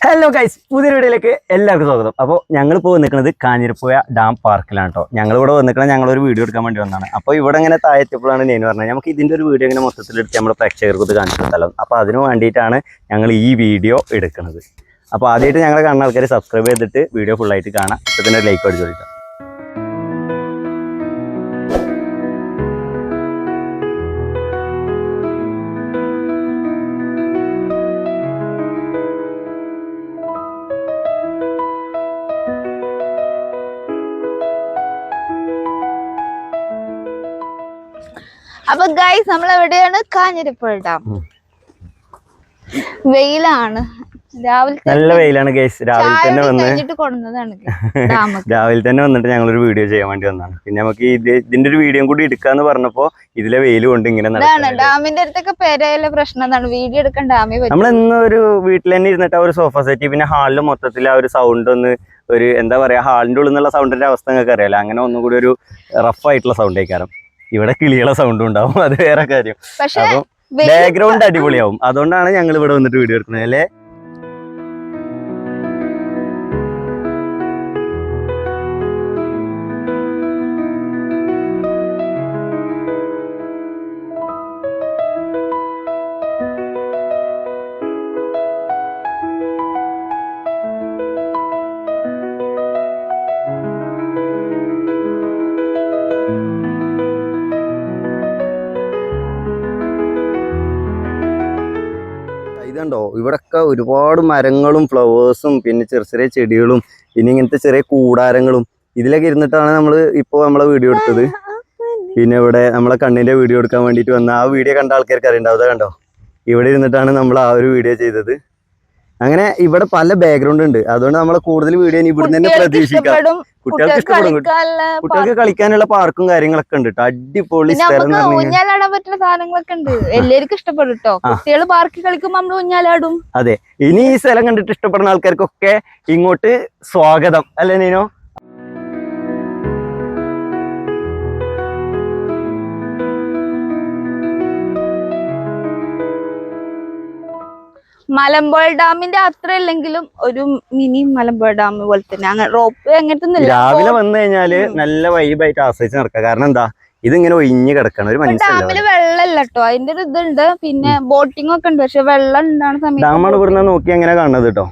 Hello guys, പുതിയ വീഡിയോയിലേക്ക് എല്ലാവർക്കും സ്വാഗതം. അപ്പോൾ ഞങ്ങളിപ്പോൾ വന്നിരിക്കുന്നത് കാഞ്ഞിരപ്പുഴ ഡാം പാർക്കിലാണ് കേട്ടോ. ഞങ്ങളിവിടെ വന്നിരിക്കുന്നത് ഞങ്ങളൊരു വീഡിയോ എടുക്കാൻ വേണ്ടി വന്നതാണ്. അപ്പോൾ ഇവിടെ ഇങ്ങനെ താഴെത്തിയപ്പോഴാണ് ഞാൻ പറഞ്ഞത് നമുക്ക് ഇതിൻ്റെ ഒരു വീഡിയോ ഇങ്ങനെ മൊത്തത്തിലെടുത്ത് നമ്മൾ പ്രേക്ഷകർക്ക് ഇത് കാണിച്ചു കൊടുത്താലോ. അപ്പോൾ അതിന് വേണ്ടിയിട്ടാണ് ഞങ്ങൾ ഈ വീഡിയോ എടുക്കുന്നത്. അപ്പോൾ ആദ്യമായിട്ട് ഞങ്ങളെ കാണുന്ന ആൾക്കാർ സബ്സ്ക്രൈബ് ചെയ്തിട്ട് വീഡിയോ ഫുള്ളായിട്ട് കാണാം. ഇതിൻ്റെ ലൈക്ക് അടിച്ചു കൊടുക്കാം. അപ്പൊ ഗൈസ് നമ്മൾ എവിടെയാണ്? കാഞ്ഞിരപ്പുഴ ഡാം. വെയിലാണ്, രാവിലെ നല്ല വെയിലാണ് ഗൈസ്. രാവിലെ തന്നെ വന്നിട്ട് ഞങ്ങളൊരു വീഡിയോ ചെയ്യാൻ വേണ്ടി വന്നതാണ്. പിന്നെ നമുക്ക് ഇതിന്റെ ഒരു വീഡിയോ കൂടി എടുക്കാന്ന് പറഞ്ഞപ്പോ ഇതിലെ വെയിൽ കൊണ്ട് ഇങ്ങനെ ഡാമിന്റെ അടുത്തൊക്കെ പേരായാലും പ്രശ്നം എന്താണ് വീഡിയോ എടുക്കാൻ ഡാമിൽ. നമ്മൾ ഇന്ന് ഒരു വീട്ടിൽ തന്നെ ഇരുന്നിട്ട് ആ ഒരു സോഫ സെറ്റ് പിന്നെ ഹാളിൽ മൊത്തത്തിൽ ആ ഒരു സൗണ്ട് ഒന്ന് ഒരു എന്താ പറയാ ഹാളിന്റെ ഉള്ളിൽ നിന്നുള്ള സൗണ്ടിന്റെ അവസ്ഥ നിങ്ങൾക്ക് അറിയാലോ. അങ്ങനെ ഒന്നും കൂടി ഒരു റഫ് ആയിട്ടുള്ള സൗണ്ട് ആയിക്കാരം. ഇവിടെ കിളികളെ സൗണ്ടും ഉണ്ടാവും, അത് വേറെ കാര്യം. അപ്പം ബാക്ക്ഗ്രൗണ്ട് അടിപൊളിയാവും. അതുകൊണ്ടാണ് ഞങ്ങൾ ഇവിടെ വന്നിട്ട് വീഡിയോ എടുക്കുന്നത് അല്ലേ. ഇതുണ്ടോ, ഇവിടൊക്കെ ഒരുപാട് മരങ്ങളും ഫ്ലവേഴ്സും പിന്നെ ചെറിയ ചെറിയ ചെടികളും പിന്നെ ഇങ്ങനത്തെ ചെറിയ കൂടാരങ്ങളും ഇതിലൊക്കെ ഇരുന്നിട്ടാണ് നമ്മൾ ഇപ്പോൾ നമ്മളെ വീഡിയോ എടുത്തത്. പിന്നെ ഇവിടെ നമ്മളെ കണ്ണിന്റെ വീഡിയോ എടുക്കാൻ വേണ്ടിയിട്ട് വന്ന ആ വീഡിയോ കണ്ട ആൾക്കാർക്ക് അറിയണ്ടാവും. കണ്ടോ, ഇവിടെ ഇരുന്നിട്ടാണ് നമ്മൾ ആ ഒരു വീഡിയോ ചെയ്തത്. അങ്ങനെ ഇവിടെ പല ബാക്ക്ഗ്രൗണ്ട് ഉണ്ട്. അതുകൊണ്ട് നമ്മളെ കൂടുതൽ വീഡിയോ ഇവിടുന്ന് തന്നെ പ്രതീക്ഷിക്കാം. കുട്ടികൾക്ക് ഇഷ്ടപ്പെടും. കുട്ടികൾക്ക് കളിക്കാനുള്ള പാർക്കും കാര്യങ്ങളൊക്കെ ഉണ്ട് കേട്ടോ. അടിപൊളി സ്ഥലം, ഊഞ്ഞാലാടാൻ പറ്റുന്ന സാധനങ്ങളൊക്കെ ഉണ്ട്. എല്ലാവർക്കും ഇഷ്ടപ്പെടും കേട്ടോ. കുട്ടികൾ പാർക്കിൽ കളിക്കുമ്പോൾ നമ്മൾ ഊഞ്ഞാലാടും. അതെ, ഇനി ഈ സ്ഥലം കണ്ടിട്ട് ഇഷ്ടപ്പെടുന്ന ആൾക്കാർക്കൊക്കെ ഇങ്ങോട്ട് സ്വാഗതം അല്ലേ നീനോ? മലമ്പുഴ ഡാമിന്റെ അത്ര അല്ലെങ്കിലും ഒരു മിനി മലമ്പുഴ ഡാം പോലെ തന്നെ. അങ്ങനെ റോപ്പ് അങ്ങനത്തെ രാവിലെ വന്നു കഴിഞ്ഞാല് നല്ല വൈബായിട്ട് ആസ്വദിച്ച് നടക്കാം. കാരണം എന്താ, ഇതിങ്ങനെ ഒഴിഞ്ഞു കിടക്കണം. ഒരു ഡാമില് വെള്ളമല്ല കേട്ടോ, അതിന്റെ ഒരു ഇതുണ്ട്. പിന്നെ ബോട്ടിംഗ് ഒക്കെ ഉണ്ട്, പക്ഷെ വെള്ളം ഉണ്ടാകുന്ന സമയത്ത് ഡാമാണ് ഇവിടുന്ന് നോക്കി അങ്ങനെ കാണുന്നത് കേട്ടോ.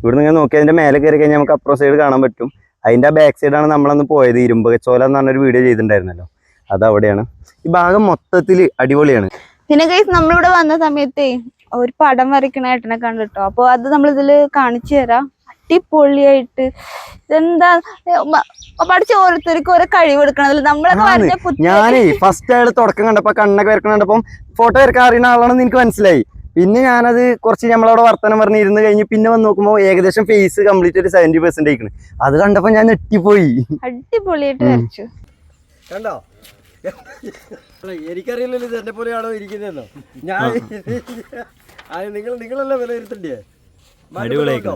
ഇവിടുന്ന് ഇങ്ങനെ നോക്കി അതിന്റെ മേലെ കയറി കഴിഞ്ഞാൽ നമുക്ക് അപ്പുറം സൈഡ് കാണാൻ പറ്റും. അതിന്റെ ബാക്ക് സൈഡാണ് നമ്മളന്ന് പോയത്. ഇരുമ്പകച്ചോല എന്ന് പറഞ്ഞൊരു വീഡിയോ ചെയ്തിട്ടുണ്ടായിരുന്നല്ലോ, അത് അവിടെയാണ്. ഈ ഭാഗം മൊത്തത്തില് അടിപൊളിയാണ്. പിന്നെ ഗൈസ് നമ്മളിവിടെ വന്ന സമയത്തേ ഒരു പടം വരയ്ക്കണ ഏട്ടനെ കണ്ടിട്ടോ. അപ്പൊ അത് നമ്മളിതില് കാണിച്ചു തരാം. അടിപൊളിയായിട്ട് എന്താ പഠിച്ച ഓരോരുത്തർക്കും ഓരോ കഴിവ് എടുക്കണതിൽ നമ്മളൊക്കെ ഞാനേ ഫസ്റ്റ് അയാൾ തുടക്കം കണ്ടപ്പോ കണ്ണൊക്കെ വരക്കണ കണ്ടപ്പം ഫോട്ടോ വരക്കാൻ അറിയുന്ന ആളാണെന്ന് എനിക്ക് മനസ്സിലായി. പിന്നെ ഞാനത് കുറച്ച് നമ്മളവിടെ വർത്തനം പറഞ്ഞിരുന്ന് കഴിഞ്ഞ് പിന്നെ വന്ന് നോക്കുമ്പോൾ ഏകദേശം ഫേസ് കംപ്ലീറ്റ് ഒരു 70% ആയിക്കണ്. അത് കണ്ടപ്പോ ഞാൻ ഞെട്ടിപ്പോയി. അടിപൊളിയായിട്ട് വരച്ചു. കണ്ടോ, എനിക്കറിയില്ലല്ലോ ഇത് എന്നെ പോലെയാണോ ഇരിക്കുന്നതെന്നോ. ഞാൻ നിങ്ങളെല്ലാം വിലയിരുത്തണ്ടേ. അടിപൊളിയായിക്കോ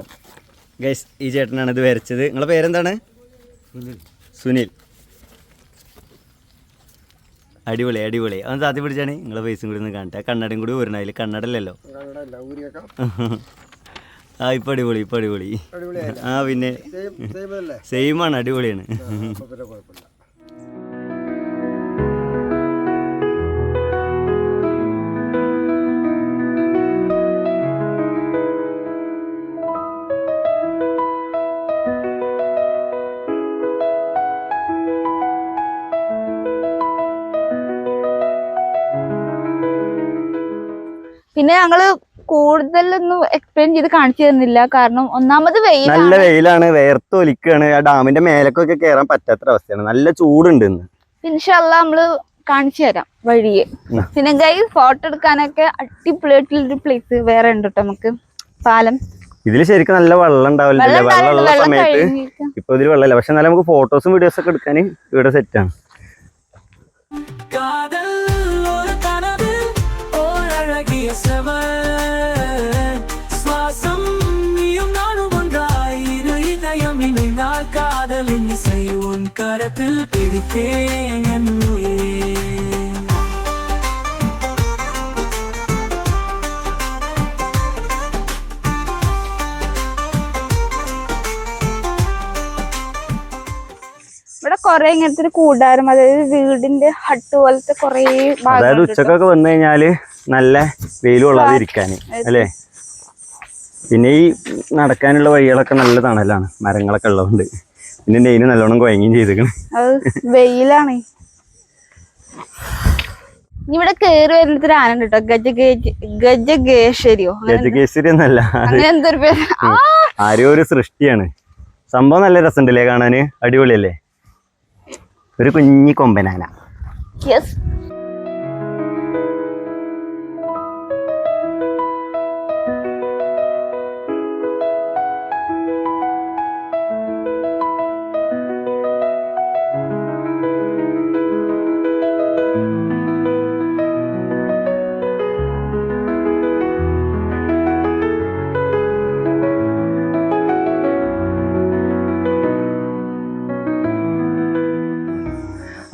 ഗൈസ്. ഈ ചേട്ടനാണ് ഇത് വരച്ചത്. നിങ്ങളെ പേരെന്താണ്? സുനിൽ. അടിപൊളി അടിപൊളി. അവൻ താത്തി പിടിച്ചാണ്. നിങ്ങളെ ഫേസും കൂടി ഒന്ന് കാണട്ടെ. കണ്ണടയും കൂടി ഊരണം. അതിൽ കണ്ണടല്ലല്ലോ. ആ ഇപ്പൊ അടിപൊളി, ഇപ്പൊ അടിപൊളി. ആ പിന്നെ സെയിമാണ്, അടിപൊളിയാണ്. പിന്നെ ഞങ്ങള് കൂടുതലൊന്നും എക്സ്പ്ലെയിൻ ചെയ്ത് കാണിച്ചു തരുന്നില്ല. കാരണം ഒന്നാമത് നല്ല വെയിലാണ്, വേർത്തൊലിക്കാണ്. ആ ഡാമിന്റെ മേലക്കൊക്കെ കയറാൻ പറ്റാത്ത അവസ്ഥയാണ്. നല്ല ചൂടുണ്ട് ഇന്ന്. ഇൻഷാല്ലാ നമ്മള് കാണിച്ചു തരാം വഴിയെ. പിന്നെ ഗൈസ് ഫോട്ടോ എടുക്കാനൊക്കെ അടിപൊളിയായിട്ടുള്ളൊരു പ്ലേസ് വേറെ ഉണ്ട് കേട്ടോ. നമുക്ക് പാലം ഇതില് ശരിക്കും നല്ല വെള്ളം ഉണ്ടാവില്ല. വെള്ളമുള്ള സമയത്ത് ഇപ്പൊ ഇതിൽ വെള്ളമില്ല. പക്ഷെ എന്നാലും നമുക്ക് ഫോട്ടോസും വീഡിയോസും ഒക്കെ എടുക്കാൻ ഇവിടെ സെറ്റാണ്. கரத்தில் பிடித்தேன். കൊറേ ഇങ്ങനത്തെ ഒരു കൂടാരം, അതായത് വീടിന്റെ ഹട്ട് പോലത്തെ കൊറേ അതായത് ഭാഗങ്ങളുണ്ട് ട്ടോ. ഉച്ചക്കൊക്കെ വന്നു കഴിഞ്ഞാല് നല്ല വെയിൽ കൊള്ളാതെ ഇരിക്കാന് അല്ലേ. പിന്നെ ഈ നടക്കാനുള്ള വഴികളൊക്കെ നല്ല തണലാണ്, മരങ്ങളൊക്കെ ഉള്ളതുകൊണ്ട്. പിന്നെ നെയ്ന് നല്ലോണം കുഴങ്ങുകയും ചെയ്തിരിക്കണം. അത് വെയിലാണ്. ഇവിടെ കേറി വരുന്നത് ഒരു ആന ഉണ്ട് കേട്ടോ, ഗജകേശ്വരിയോ ഗജകേശ്വരി എന്നല്ല, അങ്ങനെ എന്തൊരു പേര്. ആരോ ഒരു സൃഷ്ടിയാണ്. സംഭവം നല്ല രസമുണ്ടല്ലേ കാണാന്, അടിപൊളിയല്ലേ. ഒരു കുഞ്ഞി കൊമ്പനാന. യെസ്.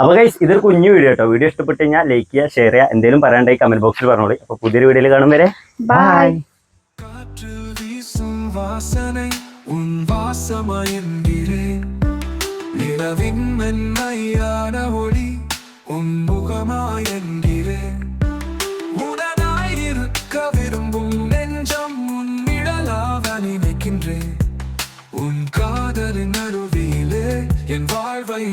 അപ്പൊ ഗൈസ് ഇതൊരു കുഞ്ഞു വീഡിയോ കേട്ടോ. വീഡിയോ ഇഷ്ടപ്പെട്ട് കഴിഞ്ഞാൽ ലൈക്ക് ചെയ്യുക, ഷെയർ ചെയ്യുക, എന്തെങ്കിലും പറയാണ്ടായി കമന്റ് ബോക്സിൽ പറഞ്ഞോളൂ. അപ്പൊ പുതിയൊരു വീഡിയോയിൽ കാണും വരെ ബൈ. காற்றில் வீசும் வாசனை உன் வாசமாயிருந்தேன். நிலவின் மென்மையான ஒளி உன் முகமாயிருந்தேன். உடனாயிருக்க விரும்பும் நெஞ்சம் உன் நிழலாக நினைக்கின்றேன். உன் காதலின் அருவிலே என் வாழ்வை